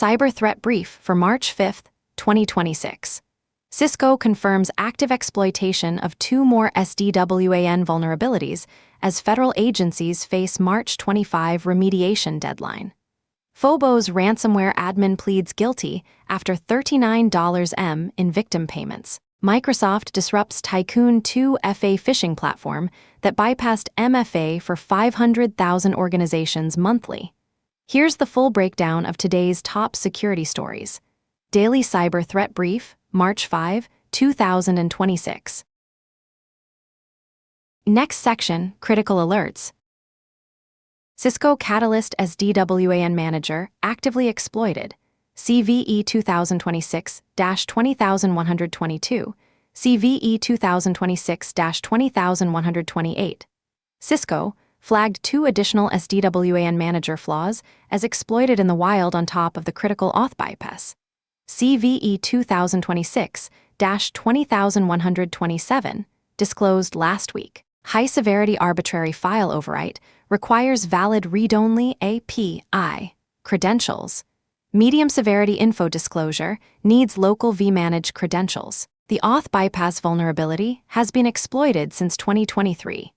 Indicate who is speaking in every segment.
Speaker 1: Cyber Threat Brief for March 5, 2026. Cisco confirms active exploitation of 2 more SDWAN vulnerabilities as federal agencies face March 25 remediation deadline. Phobos ransomware admin pleads guilty after $39 in victim payments. Microsoft disrupts Tycoon 2 FA phishing platform that bypassed MFA for 500,000 organizations monthly. Here's the full breakdown of today's top security stories. Daily Cyber Threat Brief, March 5, 2026. Next section, Critical Alerts. Cisco Catalyst SDWAN Manager actively exploited. CVE 2026-20122, CVE 2026-20128. Cisco flagged 2 additional SDWAN Manager flaws as exploited in the wild on top of the critical auth bypass. CVE 2026-20127, disclosed last week. High-severity arbitrary file overwrite requires valid read-only API credentials. Medium-severity info disclosure needs local vManage credentials. The auth bypass vulnerability has been exploited since 2023,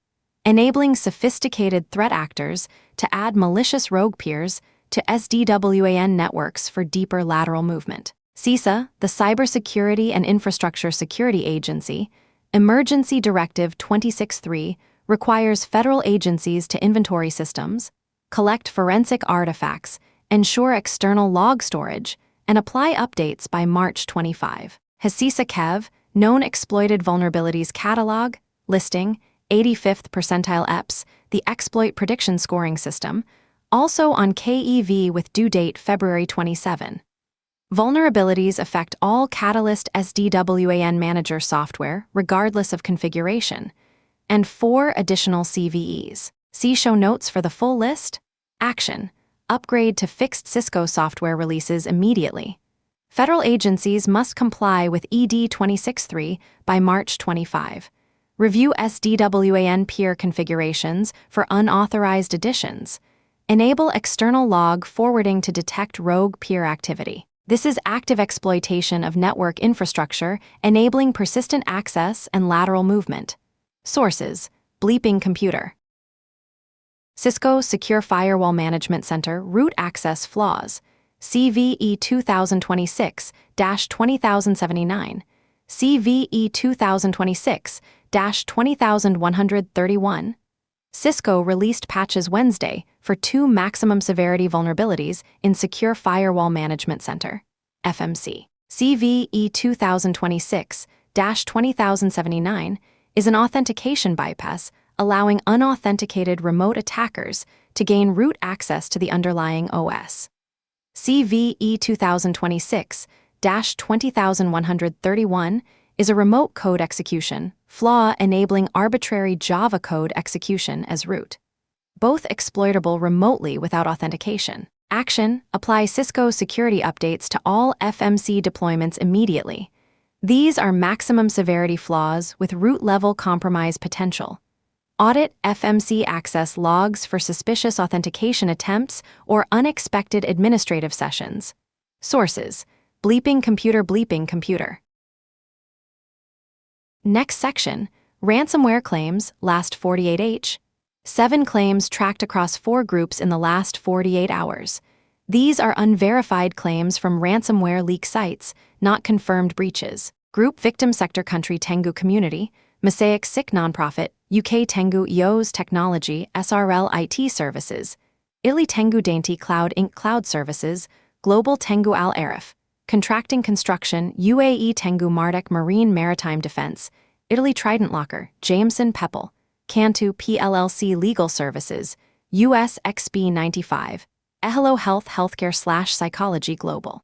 Speaker 1: enabling sophisticated threat actors to add malicious rogue peers to SDWAN networks for deeper lateral movement. CISA, the Cybersecurity and Infrastructure Security Agency, Emergency Directive 26.3 requires federal agencies to inventory systems, collect forensic artifacts, ensure external log storage, and apply updates by March 25. Has CISA KEV, Known Exploited Vulnerabilities Catalog, listing, 85th percentile EPS, the Exploit Prediction Scoring System, also on KEV with due date February 27. Vulnerabilities affect all Catalyst SDWAN Manager software, regardless of configuration, and 4 additional CVEs. See show notes for the full list. Action: upgrade to fixed Cisco software releases immediately. Federal agencies must comply with ED 26.3 by March 25. Review SDWAN peer configurations for unauthorized additions. Enable external log forwarding to detect rogue peer activity. This is active exploitation of network infrastructure, enabling persistent access and lateral movement. Sources: Bleeping Computer. Cisco Secure Firewall Management Center root access flaws. CVE 2026-20079, CVE 2026-20131. Cisco released patches Wednesday for 2 maximum severity vulnerabilities in Secure Firewall Management Center, FMC. CVE 2026-20079 is an authentication bypass allowing unauthenticated remote attackers to gain root access to the underlying OS. CVE 2026-20131 is a remote code execution flaw enabling arbitrary Java code execution as root. Both exploitable remotely without authentication. Action: apply Cisco security updates to all FMC deployments immediately. These are maximum severity flaws with root-level compromise potential. Audit FMC access logs for suspicious authentication attempts or unexpected administrative sessions. Sources: Bleeping Computer. Bleeping Computer. Next section, Ransomware Claims, last 48h. 7 claims tracked across 4 groups in the last 48 hours. These are unverified claims from ransomware leak sites, not confirmed breaches. Group Victim Sector Country Tengu Community, Mosaic SIC Nonprofit, UK Tengu EOS Technology SRL IT Services, Ili Tengu Dainty Cloud Inc. Cloud Services, Global Tengu Al Arif, Contracting Construction UAE Tengu Mardek Marine Maritime Defense, Italy Trident Locker, Jameson Pepple, Cantu PLLC Legal Services, US XB 95, Ehelo Health Healthcare/Psychology Global.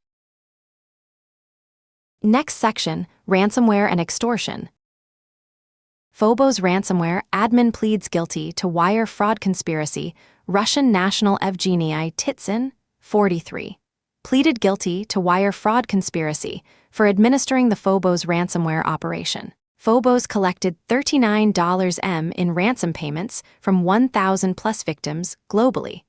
Speaker 1: Next section, Ransomware and Extortion. Phobos ransomware admin pleads guilty to wire fraud conspiracy. Russian national Evgeny Titsin, 43, pleaded guilty to wire fraud conspiracy for administering the Phobos ransomware operation. Phobos collected $39 in ransom payments from 1,000 plus victims globally.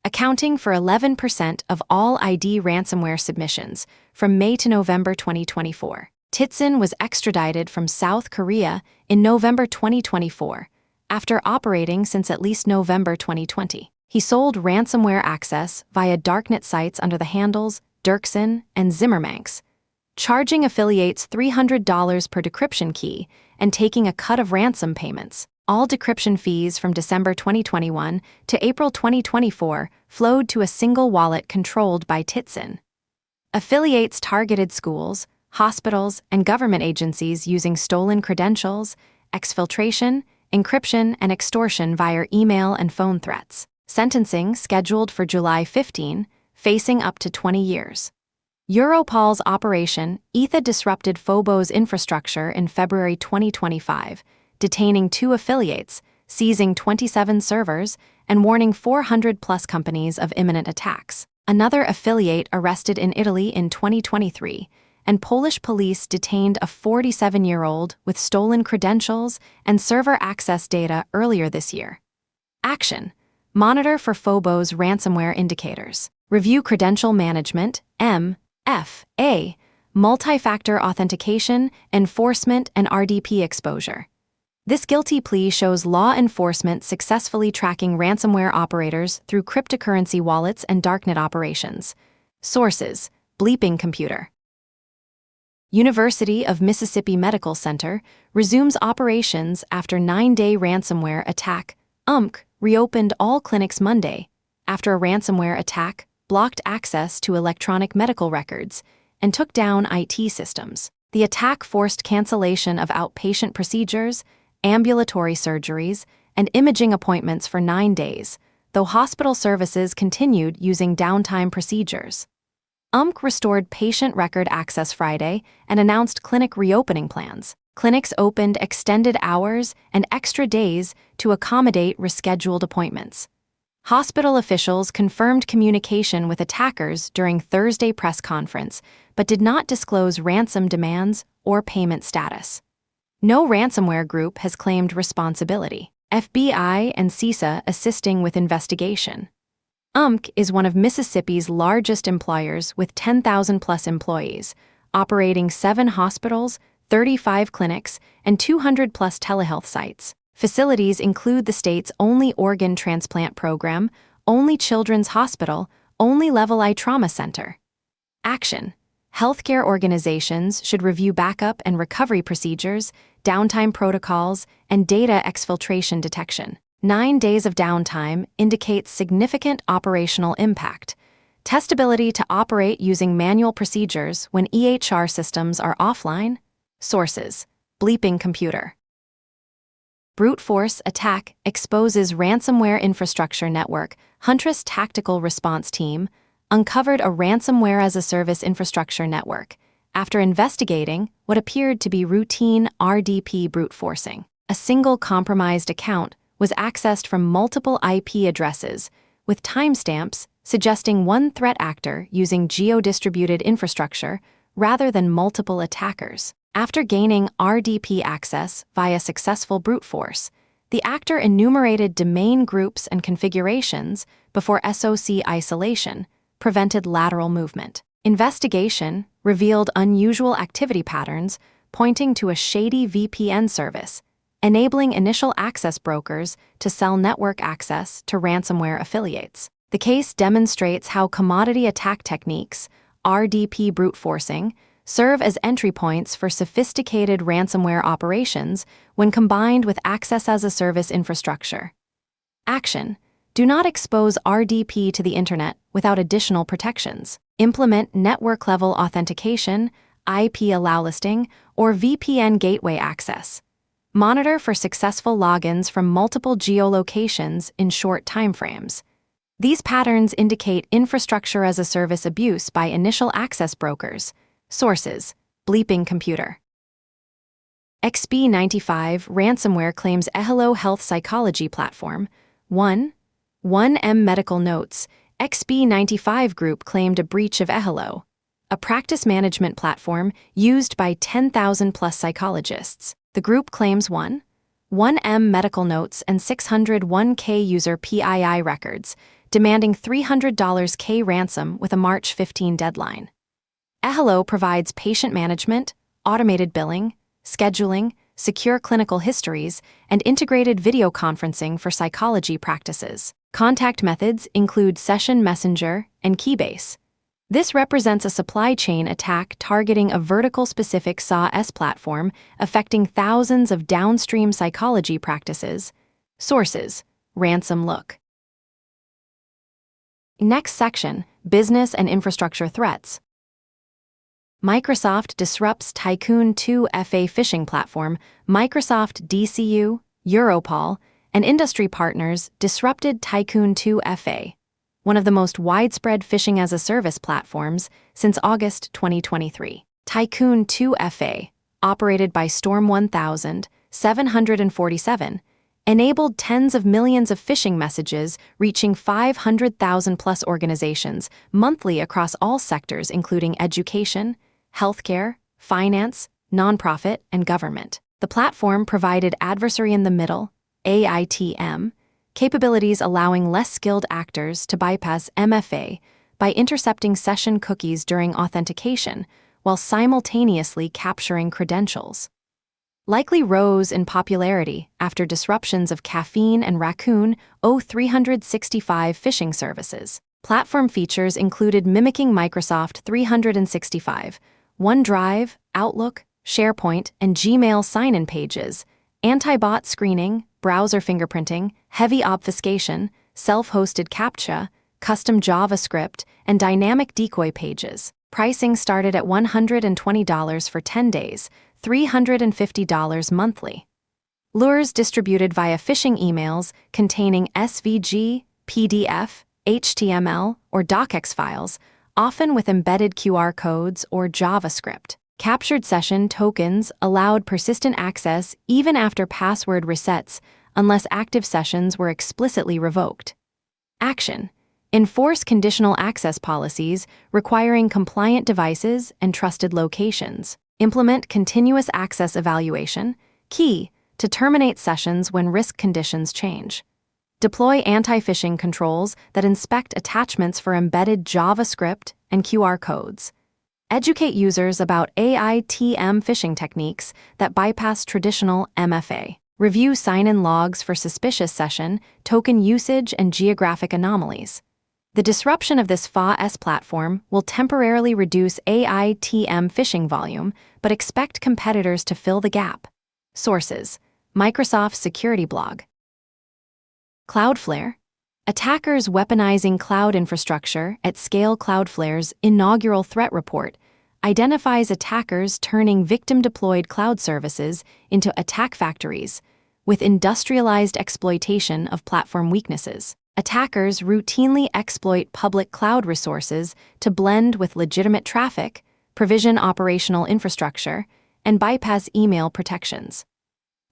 Speaker 1: accounting for 11% of all ID ransomware submissions from May to November 2024. Titson was extradited from South Korea in November 2024, after operating since at least November 2020. He sold ransomware access via darknet sites under the handles Dirksen and Zimmermanx, charging affiliates $300 per decryption key and taking a cut of ransom payments. All decryption fees from December 2021 to April 2024 flowed to a single wallet controlled by Titson. Affiliates targeted schools, hospitals, and government agencies using stolen credentials, exfiltration, encryption, and extortion via email and phone threats. Sentencing scheduled for July 15, facing up to 20 years. Europol's Operation ETHA disrupted Phobos infrastructure in February 2025, detaining 2 affiliates, seizing 27 servers, and warning 400-plus companies of imminent attacks. Another affiliate arrested in Italy in 2023, and Polish police detained a 47-year-old with stolen credentials and server access data earlier this year. Action: monitor for Phobos ransomware indicators. Review credential management, MFA, multi-factor authentication, enforcement, and RDP exposure. This guilty plea shows law enforcement successfully tracking ransomware operators through cryptocurrency wallets and darknet operations. Sources: Bleeping Computer. University of Mississippi Medical Center resumes operations after 9-day ransomware attack. Reopened all clinics Monday after a ransomware attack blocked access to electronic medical records and took down IT systems. The attack forced cancellation of outpatient procedures, ambulatory surgeries, and imaging appointments for 9 days, though hospital services continued using downtime procedures. Restored patient record access Friday and announced clinic reopening plans. Clinics opened extended hours and extra days to accommodate rescheduled appointments. Hospital officials confirmed communication with attackers during Thursday press conference, but did not disclose ransom demands or payment status. No ransomware group has claimed responsibility. FBI and CISA assisting with investigation. is one of Mississippi's largest employers with 10,000-plus employees, operating 7 hospitals, 35 clinics, and 200-plus telehealth sites. Facilities include the state's only organ transplant program, only children's hospital, only Level I trauma center. Action: healthcare organizations should review backup and recovery procedures, downtime protocols, and data exfiltration detection. 9 days of downtime indicates significant operational impact. Testability to operate using manual procedures when EHR systems are offline. Sources: Bleeping Computer. Brute force attack exposes ransomware infrastructure network. Huntress Tactical Response Team uncovered a ransomware-as-a-service infrastructure network after investigating what appeared to be routine RDP brute forcing. A single compromised account was accessed from multiple IP addresses, with timestamps suggesting one threat actor using geo-distributed infrastructure rather than multiple attackers. After gaining RDP access via successful brute force, the actor enumerated domain groups and configurations before SOC isolation prevented lateral movement. Investigation revealed unusual activity patterns pointing to a shady VPN service, enabling initial access brokers to sell network access to ransomware affiliates. The case demonstrates how commodity attack techniques, RDP brute forcing, serve as entry points for sophisticated ransomware operations when combined with access-as-a-service infrastructure. Action: do not expose RDP to the internet without additional protections. Implement network-level authentication, IP allow listing, or VPN gateway access. Monitor for successful logins from multiple geolocations in short timeframes. These patterns indicate infrastructure-as-a-service abuse by initial access brokers. Sources: Bleeping Computer. XP95 ransomware claims Ehelo Health Psychology Platform. 1M Medical Notes: XP95 Group claimed a breach of Ehelo, a practice management platform used by 10,000-plus psychologists. The group claims 1M Medical Notes and 601K user PII records, demanding $300K ransom with a March 15 deadline. eHello provides patient management, automated billing, scheduling, secure clinical histories, and integrated video conferencing for psychology practices. Contact methods include Session Messenger and Keybase. This represents a supply chain attack targeting a vertical-specific SaaS platform affecting thousands of downstream psychology practices. Sources: Ransom Look. Next section: Business and Infrastructure Threats. Microsoft disrupts Tycoon 2 FA phishing platform. Microsoft DCU, Europol, and industry partners disrupted Tycoon 2 FA, one of the most widespread phishing-as-a-service platforms since August 2023. Tycoon 2 FA, operated by Storm 1747, enabled tens of millions of phishing messages reaching 500,000-plus organizations monthly across all sectors including education, healthcare, finance, nonprofit, and government. The platform provided adversary-in-the-middle (AITM) capabilities allowing less skilled actors to bypass MFA by intercepting session cookies during authentication while simultaneously capturing credentials. Likely rose in popularity after disruptions of Caffeine and Raccoon O365 phishing services. Platform features included mimicking Microsoft 365, OneDrive, Outlook, SharePoint, and Gmail sign-in pages, anti-bot screening, browser fingerprinting, heavy obfuscation, self-hosted CAPTCHA, custom JavaScript, and dynamic decoy pages. Pricing started at $120 for 10 days, $350 monthly. Lures distributed via phishing emails containing SVG, PDF, HTML, or docx files, often with embedded QR codes or JavaScript. Captured session tokens allowed persistent access even after password resets unless active sessions were explicitly revoked. Action: enforce conditional access policies requiring compliant devices and trusted locations. Implement continuous access evaluation, key to terminate sessions when risk conditions change. Deploy anti-phishing controls that inspect attachments for embedded JavaScript and QR codes. Educate users about AITM phishing techniques that bypass traditional MFA. Review sign-in logs for suspicious session, token usage, and geographic anomalies. The disruption of this FAS platform will temporarily reduce AITM phishing volume, but expect competitors to fill the gap. Sources: Microsoft Security Blog. Cloudflare. Attackers weaponizing cloud infrastructure at scale. Cloudflare's inaugural threat report identifies attackers turning victim-deployed cloud services into attack factories with industrialized exploitation of platform weaknesses. Attackers routinely exploit public cloud resources to blend with legitimate traffic, provision operational infrastructure, and bypass email protections.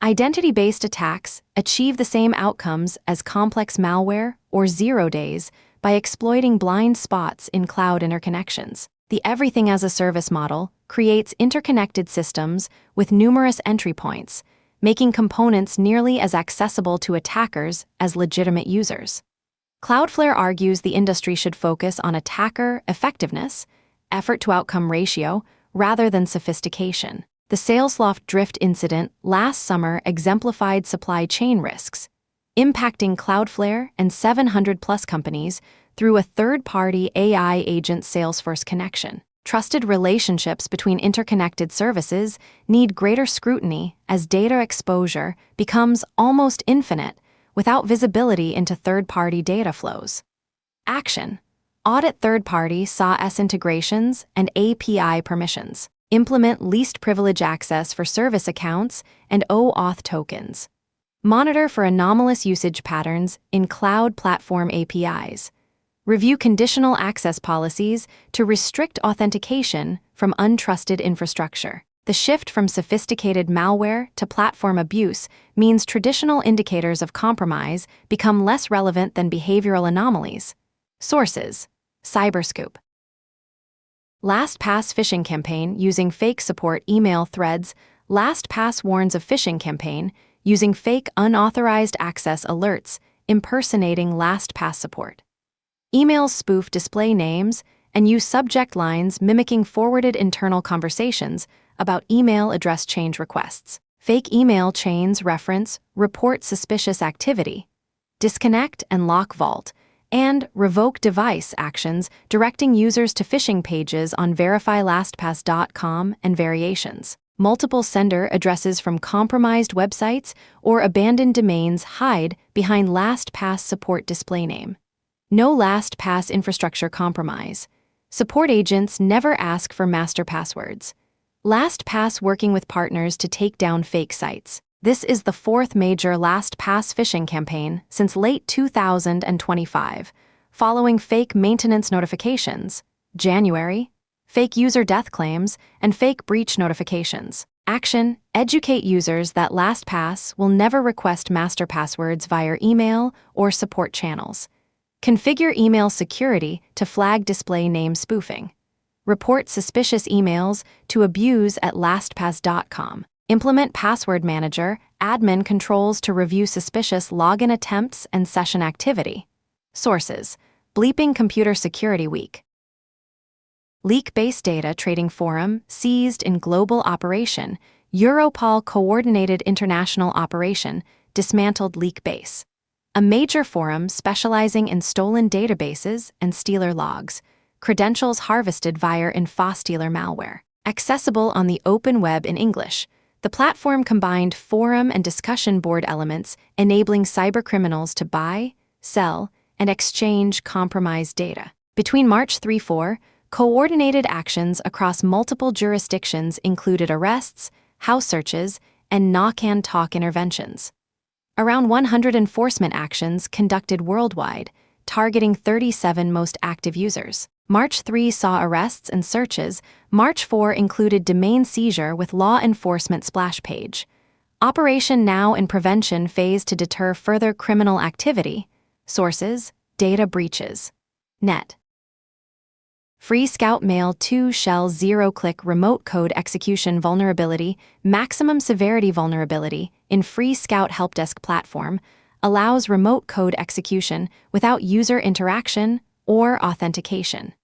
Speaker 1: Identity-based attacks achieve the same outcomes as complex malware or zero days by exploiting blind spots in cloud interconnections. The everything-as-a-service model creates interconnected systems with numerous entry points, making components nearly as accessible to attackers as legitimate users. Cloudflare argues the industry should focus on attacker effectiveness, effort-to-outcome ratio, rather than sophistication. The Salesloft drift incident last summer exemplified supply chain risks, impacting Cloudflare and 700-plus companies through a third-party AI agent Salesforce connection. Trusted relationships between interconnected services need greater scrutiny as data exposure becomes almost infinite without visibility into third-party data flows. Action: audit third-party SaaS integrations and API permissions. Implement least privilege access for service accounts and OAuth tokens. Monitor for anomalous usage patterns in cloud platform APIs. Review conditional access policies to restrict authentication from untrusted infrastructure. The shift from sophisticated malware to platform abuse means traditional indicators of compromise become less relevant than behavioral anomalies. Sources: Cyberscoop. LastPass phishing campaign using fake support email threads. LastPass warns of phishing campaign using fake unauthorized access alerts impersonating LastPass support. Emails spoof display names and use subject lines mimicking forwarded internal conversations about email address change requests. Fake email chains reference report suspicious activity, disconnect and lock vault, and revoke device actions directing users to phishing pages on verifylastpass.com and variations. Multiple sender addresses from compromised websites or abandoned domains hide behind LastPass support display name. No LastPass infrastructure compromise. Support agents never ask for master passwords. LastPass working with partners to take down fake sites. This is the fourth major LastPass phishing campaign since late 2025, following fake maintenance notifications, January, fake user death claims, and fake breach notifications. Action: educate users that LastPass will never request master passwords via email or support channels. Configure email security to flag display name spoofing. Report suspicious emails to abuse@lastpass.com. Implement password manager, admin controls to review suspicious login attempts and session activity. Sources: Bleeping Computer Security Week. Leak-based data trading forum seized in global operation. Europol coordinated international operation dismantled Leakbase, a major forum specializing in stolen databases and stealer logs, credentials harvested via infostealer malware. Accessible on the open web in English, the platform combined forum and discussion board elements, enabling cybercriminals to buy, sell, and exchange compromised data. Between March 3-4, coordinated actions across multiple jurisdictions included arrests, house searches, and knock-and-talk interventions. Around 100 enforcement actions conducted worldwide, targeting 37 most active users. March 3 saw arrests and searches. March 4 included domain seizure with law enforcement splash page. Operation now in prevention phase to deter further criminal activity. Sources: data breaches. Net. Free Scout Mail 2 Shell zero-click remote code execution vulnerability, maximum severity vulnerability in Free Scout helpdesk platform, allows remote code execution without user interaction or authentication.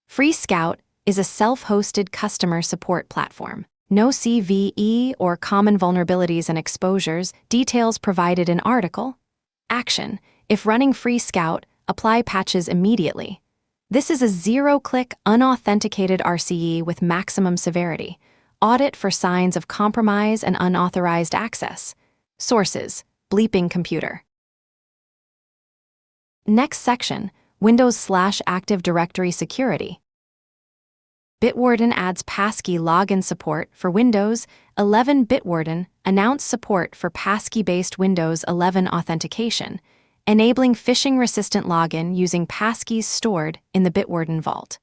Speaker 1: Free Scout is a self-hosted customer support platform. No CVE or common vulnerabilities and exposures, details provided in article. Action: if running Free Scout, apply patches immediately. This is a zero-click, unauthenticated RCE with maximum severity. Audit for signs of compromise and unauthorized access. Sources: Bleeping Computer. Next section: Windows/Active Directory Security. Bitwarden adds passkey login support for Windows 11. Bitwarden announced support for passkey-based Windows 11 authentication, enabling phishing-resistant login using passkeys stored in the Bitwarden Vault.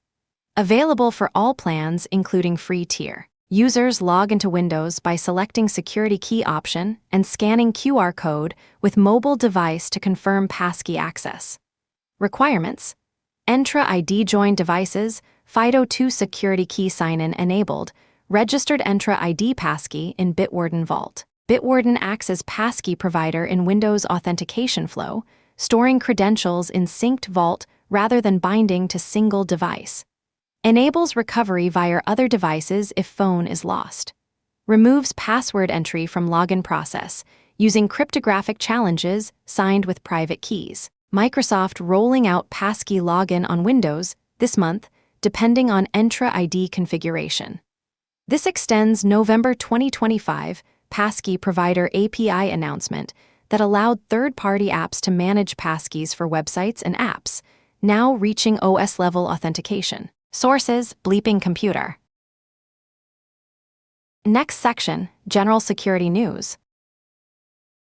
Speaker 1: Available for all plans, including free tier. Users log into Windows by selecting Security Key option and scanning QR code with mobile device to confirm passkey access. Requirements: Entra ID joined devices, FIDO2 Security Key sign-in enabled, registered Entra ID passkey in Bitwarden Vault. Bitwarden acts as passkey provider in Windows authentication flow, storing credentials in synced vault rather than binding to single device. Enables recovery via other devices if phone is lost. Removes password entry from login process, using cryptographic challenges signed with private keys. Microsoft rolling out passkey login on Windows this month, depending on Entra ID configuration. This extends November 2025 passkey provider API announcement that allowed third-party apps to manage passkeys for websites and apps, now reaching OS-level authentication. Sources: Bleeping Computer. Next section: General Security News.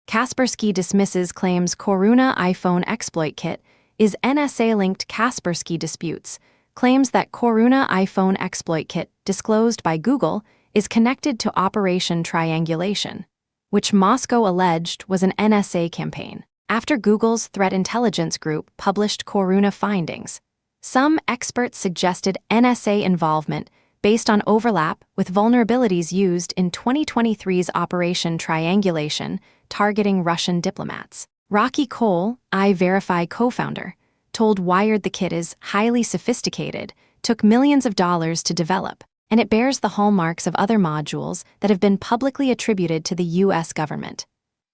Speaker 1: Kaspersky dismisses claims Coruna iPhone exploit kit is NSA-linked. Kaspersky disputes claims that Coruna iPhone exploit kit disclosed by Google is connected to Operation Triangulation, which Moscow alleged was an NSA campaign. After Google's threat intelligence group published Coruna findings, some experts suggested NSA involvement based on overlap with vulnerabilities used in 2023's Operation Triangulation targeting Russian diplomats. Rocky Cole, iVerify co-founder, told Wired the kit is highly sophisticated, took millions of dollars to develop, and it bears the hallmarks of other modules that have been publicly attributed to the U.S. government.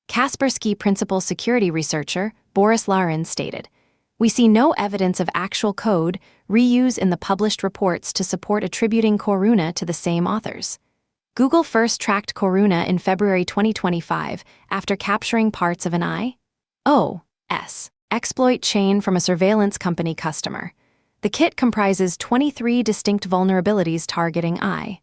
Speaker 1: Kaspersky principal security researcher Boris Larin stated, "We see no evidence of actual code reuse in the published reports to support attributing Coruna to the same authors." Google first tracked Coruna in February 2025 after capturing parts of an iOS exploit chain from a surveillance company customer. The kit comprises 23 distinct vulnerabilities targeting iOS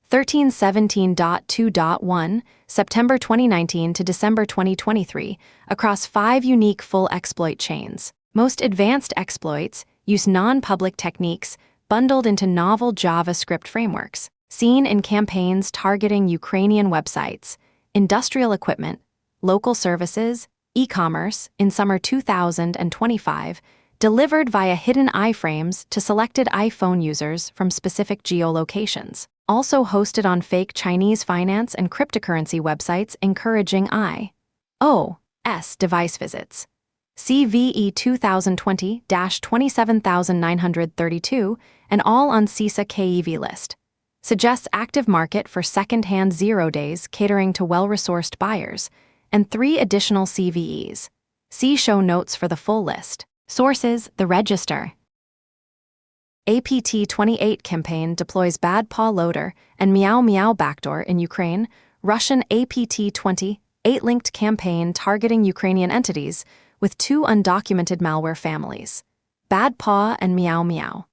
Speaker 1: 13.17.2.1, September 2019 to December 2023, across 5 unique full exploit chains. Most advanced exploits use non-public techniques bundled into novel JavaScript frameworks, seen in campaigns targeting Ukrainian websites, industrial equipment, local services, e-commerce in summer 2025, delivered via hidden iframes to selected iPhone users from specific geolocations. Also hosted on fake Chinese finance and cryptocurrency websites encouraging iOS device visits. CVE 2020-27932 and all on CISA KEV list. Suggests active market for second-hand 0 days catering to well-resourced buyers, and 3 additional CVEs. See show notes for the full list. Sources: The Register. APT-28 campaign deploys Bad Paw Loader and Meow Meow backdoor in Ukraine. Russian APT-28 linked campaign targeting Ukrainian entities with 2 undocumented malware families, Bad Paw and Meow Meow.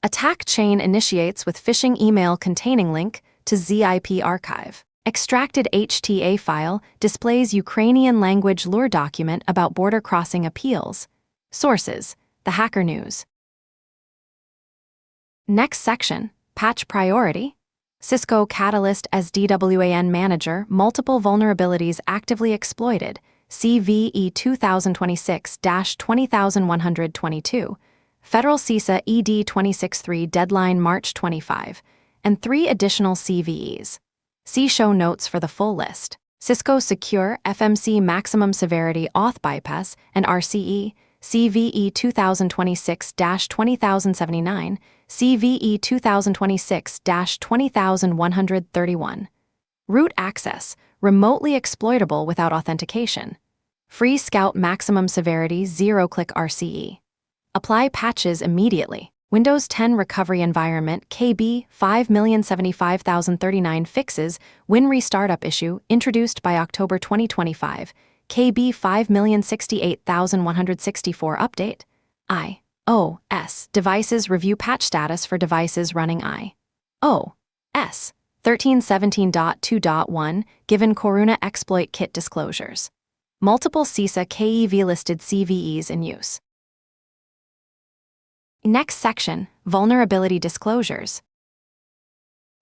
Speaker 1: Attack chain initiates with phishing email containing link to ZIP archive. Extracted HTA file displays Ukrainian language lure document about border crossing appeals. Sources: The Hacker News. Next section, Patch Priority. Cisco Catalyst as DWAN Manager, multiple vulnerabilities actively exploited. CVE 2026-20122. Federal CISA ED 263 deadline March 25, and 3 additional CVEs. See show notes for the full list. Cisco Secure FMC Maximum Severity Auth Bypass and RCE, CVE 2026-20079, CVE 2026-20131. Root access, remotely exploitable without authentication. Free Scout Maximum Severity Zero-Click RCE. Apply patches immediately. Windows 10 Recovery Environment KB 5,075,039 fixes WinRe startup issue introduced by October 2025. KB 5,068,164 update. iOS devices review patch status for devices running iOS 13.17.2.1 given Coruna exploit kit disclosures. Multiple CISA KEV listed CVEs in use. Next section, Vulnerability Disclosures.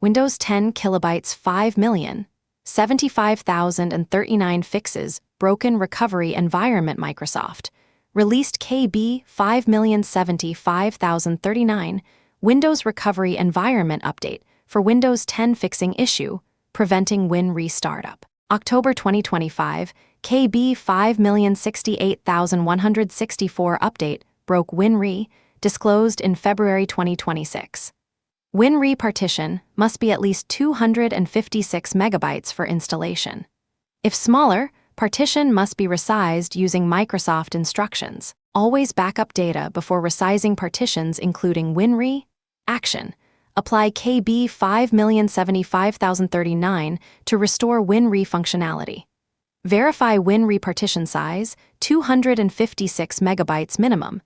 Speaker 1: Windows 10 kilobytes 5,075,039 fixes broken recovery environment Microsoft. Released KB 5,075,039 Windows Recovery Environment Update for Windows 10 fixing issue, preventing WinRe startup. October 2025, KB 5,068,164 update broke WinRe, disclosed in February 2026. WinRe partition must be at least 256 megabytes for installation. If smaller, partition must be resized using Microsoft instructions. Always backup data before resizing partitions including WinRe. Action. Apply KB 5,075,039 to restore WinRe functionality. Verify WinRe partition size, 256 megabytes minimum.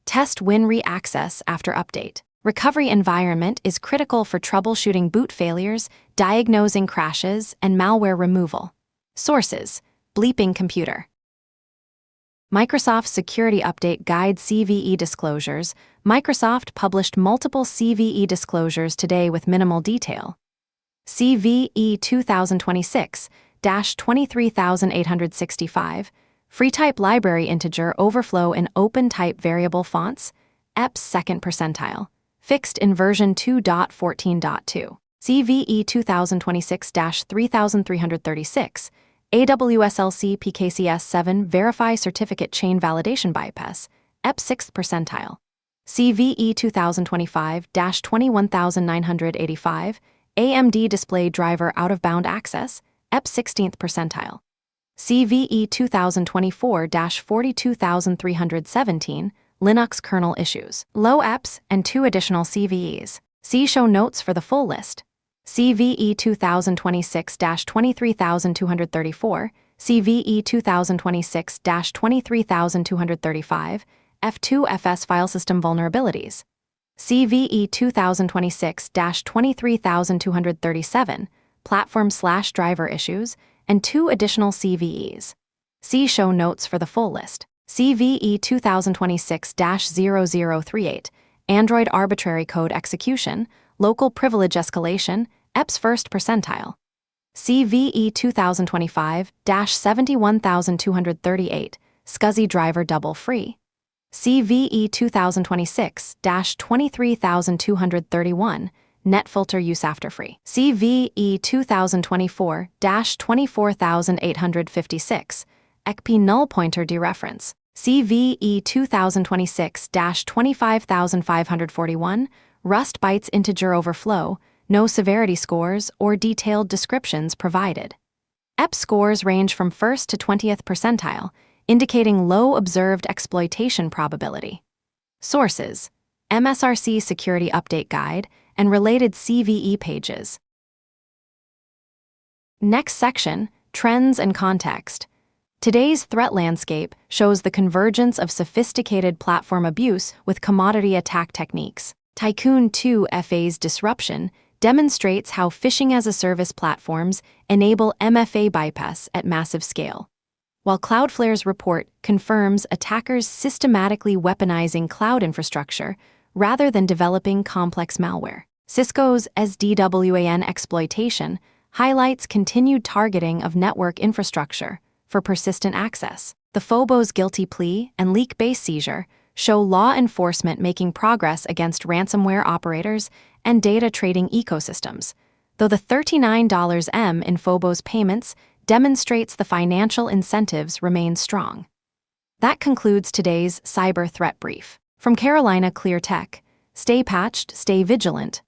Speaker 1: Test WinRe access after update. Recovery environment is critical for troubleshooting boot failures, diagnosing crashes, and malware removal. Sources: Bleeping Computer. Microsoft Security Update Guide CVE Disclosures. Microsoft published multiple CVE disclosures today with minimal detail. CVE 2026-23865. FreeType library integer overflow in OpenType variable fonts. EPS second percentile. Fixed in version 2.14.2. CVE 2026-3336. AWSLC PKCS7 Verify Certificate Chain Validation Bypass, EP 6th percentile. CVE 2025-21985, AMD Display Driver Out-of-Bound Access, EP 16th percentile. CVE 2024-42317, Linux kernel issues, low EPs, and 2 additional CVEs. See show notes for the full list. CVE 2026-23234, CVE 2026-23235, F2FS file system vulnerabilities. CVE 2026-23237, platform/driver issues, and 2 additional CVEs. See show notes for the full list. CVE 2026-0038, Android arbitrary code execution, local privilege escalation, EPS 1st percentile. CVE 2025-71238, SCSI driver double free. CVE 2026-23231, NetFilter use after free. CVE 2024-24856, ECP null pointer dereference. CVE 2026-25541, Rust bytes integer overflow, no severity scores or detailed descriptions provided. EP scores range from 1st to 20th percentile, indicating low observed exploitation probability. Sources: MSRC Security Update Guide and related CVE pages. Next section, Trends and Context. Today's threat landscape shows the convergence of sophisticated platform abuse with commodity attack techniques. Tycoon 2FA's disruption demonstrates how phishing-as-a-service platforms enable MFA bypass at massive scale, while Cloudflare's report confirms attackers systematically weaponizing cloud infrastructure rather than developing complex malware. Cisco's SDWAN exploitation highlights continued targeting of network infrastructure for persistent access. The Phobos guilty plea and leak-based seizure show law enforcement making progress against ransomware operators and data trading ecosystems, though the $39 in Phobos payments demonstrates the financial incentives remain strong. That concludes today's Cyber Threat Brief. From Carolina Clear Tech, stay patched, stay vigilant,